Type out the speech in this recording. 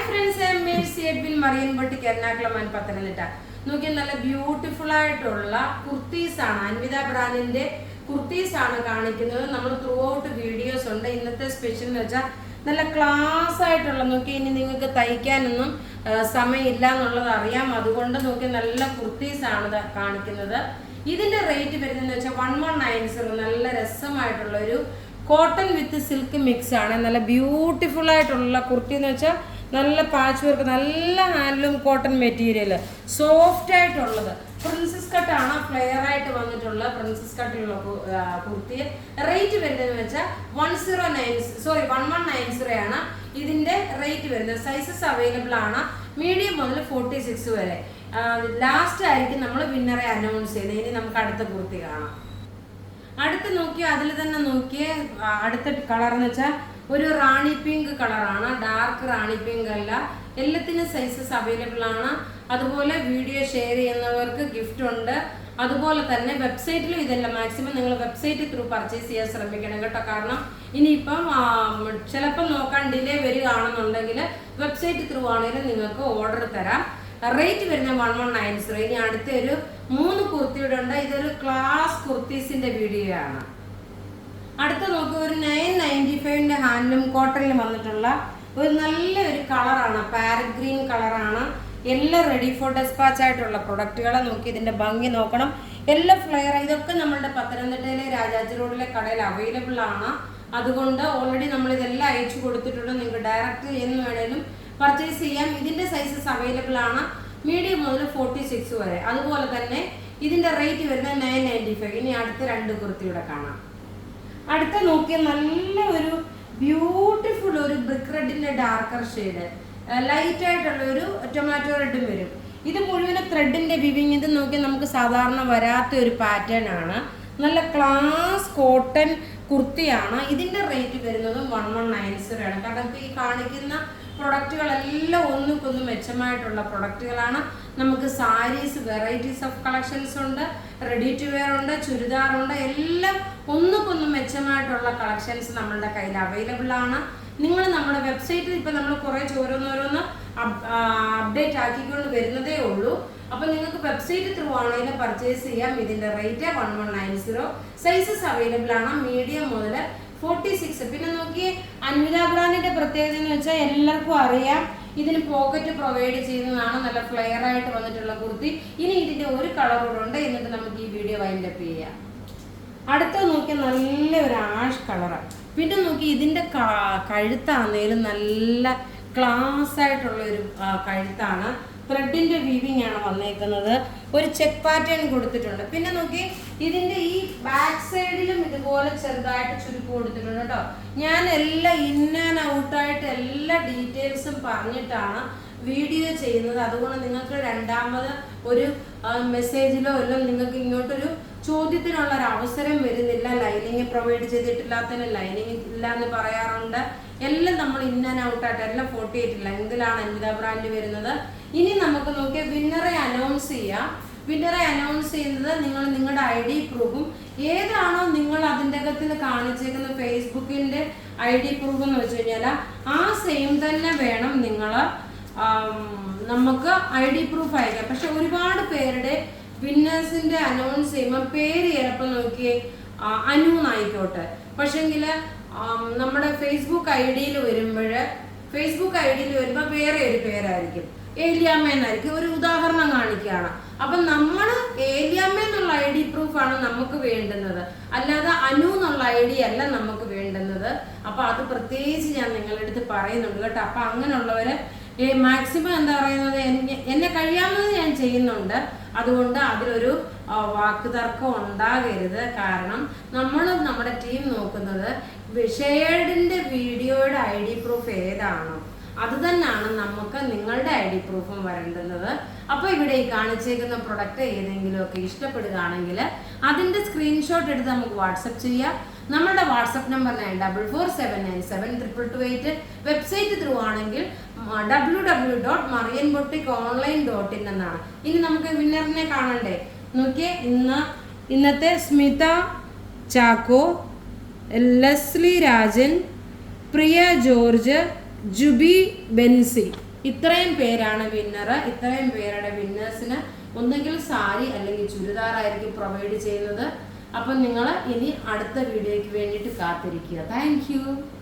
friends, I am Mercy Edwin Marian Buttik Ernakulam and Pathanamthitta. നോക്കി നല്ല beautiful ആയിട്ടുള്ള കുർത്തീസ് ആണ്. അൻവിത ബ്രാൻഡിന്റെ കുർത്തീസ് ആണ് കാണിക്കുന്നത്. നമ്മൾ ത്രൂ ഔട്ട് വീഡിയോസ് ഉണ്ട്. ഇന്നത്തെ സ്പെഷ്യൽ എന്ന് വെച്ചാൽ നല്ല ക്ലാസ് ആയിട്ടുള്ള നോക്കി. ഇനി നിങ്ങൾക്ക് തയ്ക്കാനൊന്നും സമയമില്ല എന്നുള്ളത് അറിയാം. അതുകൊണ്ട് നോക്കി നല്ല കുർത്തീസ് ആണ് കാണിക്കുന്നത്. ഇതിന്റെ റേറ്റ് വരുന്നതെന്ന് വെച്ചാൽ 1190. നല്ല രസമായിട്ടുള്ള ഒരു കോട്ടൺ വിത്ത് സിൽക്ക് മിക്സ് ആണ്. നല്ല ബ്യൂട്ടിഫുൾ ആയിട്ടുള്ള കുർത്തി എന്ന് വെച്ചാൽ നല്ല പാച്ച് വർക്ക്, നല്ല ഹാൻഡ്ലൂം കോട്ടൺ മെറ്റീരിയൽ, സോഫ്റ്റ് ആയിട്ടുള്ളത്. പ്രിൻസസ് കട്ടാണ്, ഫ്ലെയർ ആയിട്ട് വന്നിട്ടുള്ള പ്രിൻസസ് കട്ടിലുള്ള കുർത്തി. റേറ്റ് വരുന്നതെന്ന് വെച്ചാൽ 1190 ആണ് ഇതിന്റെ റേറ്റ് വരുന്നത്. സൈസസ് അവൈലബിൾ ആണ് മീഡിയം മുതൽ 46 വരെ. ലാസ്റ്റ് ആയിരിക്കും നമ്മൾ വിന്നറെ അനൗൺസ് ചെയ്യുന്നത്. ഇനി നമുക്ക് അടുത്ത കുർത്തി കാണാം. അടുത്ത് നോക്കിയാൽ അതിൽ തന്നെ നോക്കിയേ അടുത്ത കളർ എന്ന് വെച്ചാൽ ഒരു റാണി പിങ്ക് കളറാണ്. ഡാർക്ക് റാണി പിങ്ക് അല്ല. എല്ലാത്തിനും സൈസസ് അവൈലബിൾ ആണ്. അതുപോലെ വീഡിയോ ഷെയർ ചെയ്യുന്നവർക്ക് ഗിഫ്റ്റ് ഉണ്ട്. അതുപോലെ തന്നെ വെബ്സൈറ്റിലും ഇതെല്ലാം മാക്സിമം നിങ്ങൾ വെബ്സൈറ്റ് ത്രൂ പർച്ചേസ് ചെയ്യാൻ ശ്രമിക്കണം കേട്ടോ. കാരണം ഇനിയിപ്പം ചിലപ്പോൾ നോക്കാൻ ഡിലേ വരികയാണെന്നുണ്ടെങ്കിൽ വെബ്സൈറ്റ് ത്രൂ ആണെങ്കിലും നിങ്ങൾക്ക് ഓർഡർ തരാം. റേറ്റ് വരുന്ന 1190. ഇനി അടുത്ത ഒരു 3 കുർത്തിയുടെ ഉണ്ട്. ഇതൊരു ക്ലാസ് കുർത്തീസിന്റെ വീഡിയോ ആണ്. അടുത്ത നോക്കുക, ഒരു 995 ഹാൻഡ്ലൂം കോട്ടണിൽ വന്നിട്ടുള്ള ഒരു നല്ല ഒരു കളറാണ്. പാരറ്റ് ഗ്രീൻ കളറാണ്. എല്ലാം റെഡി ഫോർ ഡെസ്പാച്ച് ആയിട്ടുള്ള പ്രൊഡക്റ്റുകളെ നോക്കി. ഇതിന്റെ ഭംഗി നോക്കണം. എല്ലാം ഫ്ലെയർ. ഇതൊക്കെ നമ്മളുടെ പത്തനംതിട്ടയിലെ രാജാജി റോഡിലെ കടയിൽ അവൈലബിൾ ആണ്. അതുകൊണ്ട് ഓൾറെഡി നമ്മൾ ഇതെല്ലാം അയച്ചു കൊടുത്തിട്ടുണ്ട്. നിങ്ങൾക്ക് ഡയറക്റ്റ് എന്ന് വേണേലും പർച്ചേസ് ചെയ്യാം. ഇതിന്റെ സൈസസ് അവൈലബിൾ ആണ് മീഡിയം മുതൽ 46 വരെ. അതുപോലെ തന്നെ ഇതിന്റെ റേറ്റ് വരുന്നത് 995. ഇനി അടുത്ത 2 കുർത്തിയുടെ കാണാം. അടുത്ത നോക്കിയാൽ നല്ല ഒരു ബ്യൂട്ടിഫുൾ ഒരു ബ്രിക്ക് റെഡിന്റെ ഡാർക്കർ ഷെയ്ഡ്, ലൈറ്റ് ആയിട്ടുള്ള ഒരു ടൊമാറ്റോ റെഡും വരും. ഇത് മുഴുവൻ ത്രെഡിന്റെ വിവിങ്. ഇത് നോക്കിയാൽ നമുക്ക് സാധാരണ വരാത്ത ഒരു പാറ്റേൺ ആണ്. നല്ല ക്ലാസ് കോട്ടൺ കുർത്തിയാണ്. ഇതിന്റെ റേറ്റ് വരുന്നത് 1190 ആണ്. കാരണം ഈ കാണിക്കുന്ന പ്രൊഡക്റ്റുകളെല്ലാം ഒന്നുകൊന്ന് മെച്ചമായിട്ടുള്ള പ്രൊഡക്റ്റുകളാണ്. നമുക്ക് സാരീസ്, വെറൈറ്റീസ് ഓഫ് കളക്ഷൻസ് ഉണ്ട്, റെഡി ടു വെയർ ഉണ്ട്, ചുരിദാറുണ്ട്. എല്ലാം ഒന്നുകൊന്ന് മെച്ചമായിട്ടുള്ള കളക്ഷൻസ് നമ്മളുടെ കയ്യിൽ അവൈലബിൾ ആണ്. നിങ്ങൾ നമ്മുടെ വെബ്സൈറ്റിൽ ഇപ്പം നമ്മൾ കുറേ ഓരോന്നോരോന്ന് അപ്ഡേറ്റ് ആക്കിക്കൊണ്ട് വരുന്നതേ ഉള്ളൂ. അപ്പം നിങ്ങൾക്ക് വെബ്സൈറ്റ് ത്രൂ ആണെങ്കിലും പർച്ചേസ് ചെയ്യാം. ഇതിൻ്റെ റേറ്റ് 1190. സൈസസ് അവൈലബിൾ ആണ് മീഡിയം മുതൽ 46. പിന്നെ നോക്കി, അൻവിത ബ്രാൻഡിന്റെ പ്രത്യേകത എന്ന് വെച്ചാൽ എല്ലാവർക്കും അറിയാം, ഇതിന് പോക്കറ്റ് പ്രൊവൈഡ് ചെയ്യുന്നതാണ്. നല്ല ഫ്ലെയർ ആയിട്ട് വന്നിട്ടുള്ള കുർത്തി. ഇനി ഇതിന്റെ ഒരു കളർ കൂടെ ഉണ്ട്. എന്നിട്ട് നമുക്ക് ഈ വീഡിയോ വൈൻഡ് അപ്പ് ചെയ്യാം. അടുത്ത നോക്കി നല്ല ഒരു ആഷ് കളറാണ്. പിന്നെ നോക്കി ഇതിന്റെ കഴുത്താണേലും നല്ല ക്ലാസ് ആയിട്ടുള്ള ഒരു കഴുത്താണ്. ത്രെഡിന്റെ വീവിങ് ആണ് വന്നേക്കുന്നത്. ഒരു ചെക്ക് പാറ്റേൺ കൊടുത്തിട്ടുണ്ട്. പിന്നെ നോക്കി ഇതിന്റെ ഈ ബാക്ക് സൈഡിലും ഇതുപോലെ ചെറുതായിട്ട് ചുരുക്ക് കൊടുത്തിട്ടുണ്ട് കേട്ടോ. ഞാൻ എല്ലാം ഇൻ ആൻഡ് ഔട്ടായിട്ട് എല്ലാ ഡീറ്റെയിൽസും പറഞ്ഞിട്ടാണ് വീഡിയോ ചെയ്യുന്നത്. അതുകൊണ്ട് നിങ്ങൾക്ക് രണ്ടാമത് ഒരു മെസ്സേജിലോ എല്ലാം നിങ്ങൾക്ക് ഇങ്ങോട്ടൊരു ചോദ്യത്തിനുള്ള ഒരു അവസരം വരുന്നില്ല. ലൈനിങ് പ്രൊവൈഡ് ചെയ്തിട്ടില്ലാത്തതിന് ലൈനിങ് ഇല്ല എന്ന് പറയാറുണ്ട്. എല്ലാം നമ്മൾ ഇൻ ആൻഡ് ഔട്ടായിട്ട് എല്ലാം 48 ലെങ്തിലാണ് അൻവിത ബ്രാൻഡ് വരുന്നത്. ഇനി നമുക്ക് നോക്കിയാൽ വിന്നറെ അനൗൺസ് ചെയ്യാം. വിന്നറെ അനൗൺസ് ചെയ്യുന്നത് നിങ്ങൾ നിങ്ങളുടെ ID പ്രൂഫും ഏതാണോ നിങ്ങൾ അതിൻ്റെ അകത്തിൽ കാണിച്ചേക്കുന്ന ഫേസ്ബുക്കിൻ്റെ ID പ്രൂഫ് എന്ന് വെച്ച് കഴിഞ്ഞാൽ ആ സെയിം തന്നെ വേണം നിങ്ങൾ നമുക്ക് ID പ്രൂഫ് അയക്കാം. പക്ഷെ ഒരുപാട് പേരുടെ വിന്നേഴ്സിന്റെ അനൗൺസ് ചെയ്യുമ്പോൾ പേര് ചിലപ്പോൾ നോക്കിയേ അനു എന്നായിക്കോട്ടെ. പക്ഷെങ്കിൽ നമ്മുടെ ഫേസ്ബുക്ക് ഐ ഡിയിൽ വരുമ്പോൾ വേറെ ഒരു പേരായിരിക്കും, ഏലിയാമ്മ എന്നായിരിക്കും. ഒരു ഉദാഹരണം കാണിക്കുകയാണ്. അപ്പം നമ്മൾ ഏലിയാമ്മ എന്നുള്ള ID പ്രൂഫാണ് നമുക്ക് വേണ്ടുന്നത്, അല്ലാതെ അനു എന്നുള്ള ID അല്ല നമുക്ക് വേണ്ടുന്നത്. അപ്പം അത് പ്രത്യേകിച്ച് ഞാൻ നിങ്ങളുടെ അടുത്ത് പറയുന്നുണ്ട് കേട്ടോ. അപ്പം അങ്ങനെയുള്ളവര് മാക്സിമം എന്താ പറയുന്നത്, എന്നെ കഴിയാവുന്നത് ഞാൻ ചെയ്യുന്നുണ്ട്. അതുകൊണ്ട് അതിലൊരു വാക്ക് തർക്കം ഉണ്ടാകരുത്. കാരണം നമ്മുടെ ടീം നോക്കുന്നത് ഷെയർഡിന്റെ വീഡിയോയുടെ ID പ്രൂഫ് ഏതാണോ അത് തന്നെയാണ് നമുക്ക് നിങ്ങളുടെ ID പ്രൂഫും വരേണ്ടുന്നത്. അപ്പോൾ ഇവിടെ ഈ കാണിച്ചേക്കുന്ന പ്രൊഡക്റ്റ് ഏതെങ്കിലുമൊക്കെ ഇഷ്ടപ്പെടുകയാണെങ്കിൽ അതിൻ്റെ സ്ക്രീൻഷോട്ട് എടുത്ത് നമുക്ക് വാട്സപ്പ് ചെയ്യാം. നമ്മുടെ വാട്സപ്പ് നമ്പർ 9447972228. വെബ്സൈറ്റ് ത്രൂ ആണെങ്കിൽ www.marianboutique.online.in എന്നാണ്. ഇനി നമുക്ക് വിന്നറിനെ കാണണ്ടേ. നോക്കിയേ, ഇന്നത്തെ സ്മിത ചാക്കോ, ലെസ്ലി രാജൻ, പ്രിയ ജോർജ്, ജുബി ബെൻസി ഇത്രയും പേരാണ് വിന്നർ. ഇത്രയും പേരുടെ വിന്നേഴ്സിന് ഒന്നെങ്കിൽ സാരി അല്ലെങ്കിൽ ചുരിദാറായിരിക്കും പ്രൊവൈഡ് ചെയ്യുന്നത്. അപ്പം നിങ്ങൾ ഇനി അടുത്ത വീഡിയോയ്ക്ക് വേണ്ടിയിട്ട് കാത്തിരിക്കുക. Thank you.